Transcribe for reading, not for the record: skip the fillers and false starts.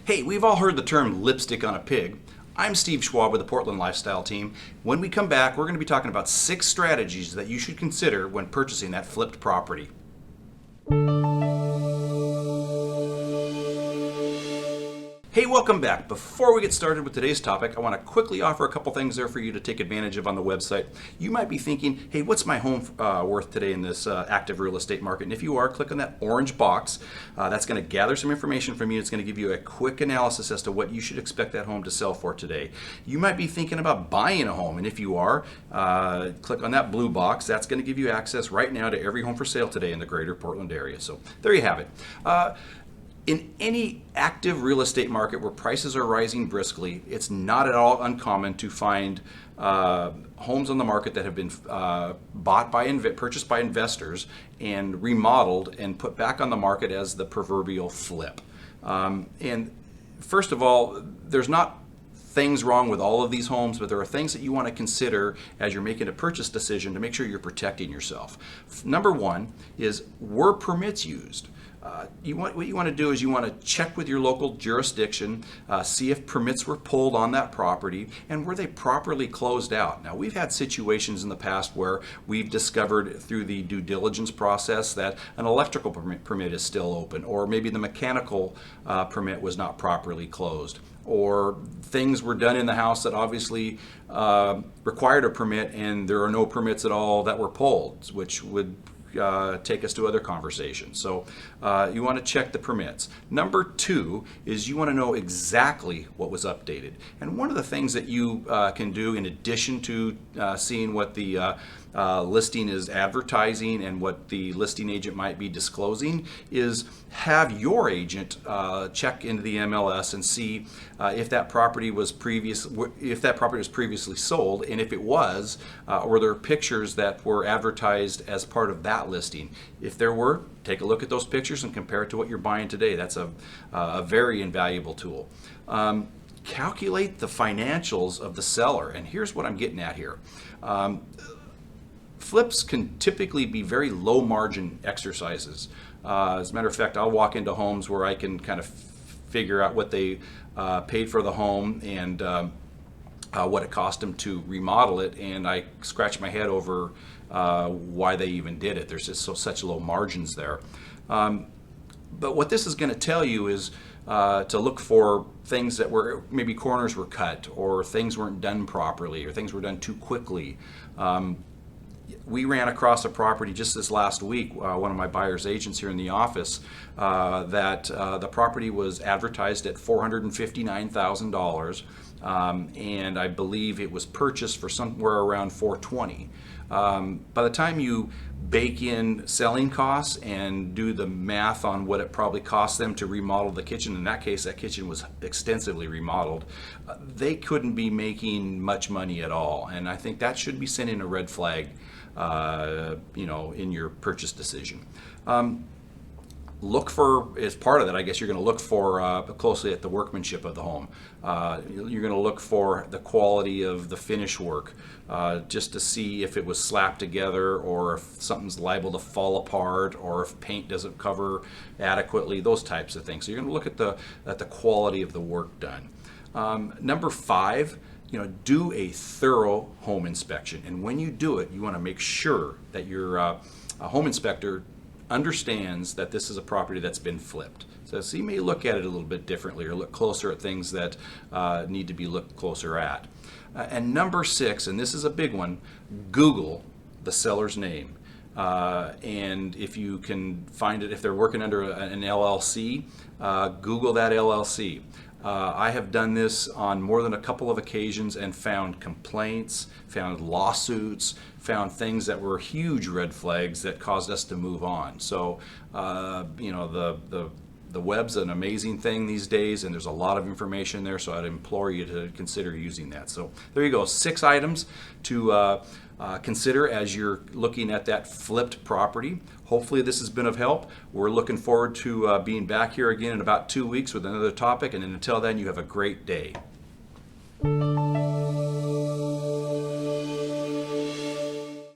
Hey, we've all heard the term lipstick on a pig. I'm Steve Schwab with the Portland Lifestyle Team. When we come back, we're going to be talking about 6 strategies that you should consider when purchasing that flipped property. Hey, welcome back. Before we get started with today's topic, I want to quickly offer a couple things there for you to take advantage of on the website. You might be thinking, hey, what's my home worth today in this active real estate market? And if you are, click on that orange box. That's going to gather some information from you. It's going to give you a quick analysis as to what you should expect that home to sell for today. You might be thinking about buying a home, and if you are, click on that blue box. That's going to give you access right now to every home for sale today in the greater Portland area. So there you have it. In any active real estate market where prices are rising briskly, it's not at all uncommon to find homes on the market that have been purchased by investors and remodeled and put back on the market as the proverbial flip. And first of all, there's not things wrong with all of these homes, but there are things that you want to consider as you're making a purchase decision to make sure you're protecting yourself. Number one is, were permits used? What you want to do is you want to check with your local jurisdiction, see if permits were pulled on that property, and were they properly closed out. Now, we've had situations in the past where we've discovered through the due diligence process that an electrical permit is still open, or maybe the mechanical permit was not properly closed, or things were done in the house that obviously required a permit and there are no permits at all that were pulled, which would take us to other conversations. So you want to check the permits. Number two is you want to know exactly what was updated. And one of the things that you can do in addition to seeing what the listing is advertising and what the listing agent might be disclosing is have your agent check into the MLS and see if that property was previously sold, and if it was, were there pictures that were advertised as part of that listing. If there were, take a look at those pictures and compare it to what you're buying today. That's a very invaluable tool. Calculate the financials of the seller, and here's what I'm getting at here. Flips can typically be very low margin exercises. As a matter of fact, I'll walk into homes where I can kind of figure out what they paid for the home and what it cost them to remodel it, and I scratch my head over why they even did it. There's just such low margins there. But what this is going to tell you is to look for things that were, maybe corners were cut, or things weren't done properly, or things were done too quickly. We ran across a property just this last week, one of my buyer's agents here in the office, that the property was advertised at $459,000, and I believe it was purchased for somewhere around $420,000. By the time you bake in selling costs and do the math on what it probably cost them to remodel the kitchen, in that case that kitchen was extensively remodeled, they couldn't be making much money at all, and I think that should be sending a red flag in your purchase decision. Look for, as part of that, I guess you're going to look for closely at the workmanship of the home. You're going to look for the quality of the finish work, just to see if it was slapped together, or if something's liable to fall apart, or if paint doesn't cover adequately, those types of things. So you're going to look at the quality of the work done. Number 5, do a thorough home inspection. And when you do it, you want to make sure that your home inspector understands that this is a property that's been flipped. So you may look at it a little bit differently, or look closer at things that need to be looked closer at. And number 6, and this is a big one, Google the seller's name. And if you can find it, if they're working under an LLC, Google that LLC. I have done this on more than a couple of occasions and found complaints, found lawsuits, found things that were huge red flags that caused us to move on. So, the web's an amazing thing these days, and there's a lot of information there, so I'd implore you to consider using that. So there you go, 6 items to consider as you're looking at that flipped property. Hopefully this has been of help. We're looking forward to being back here again in about 2 weeks with another topic, and until then, you have a great day.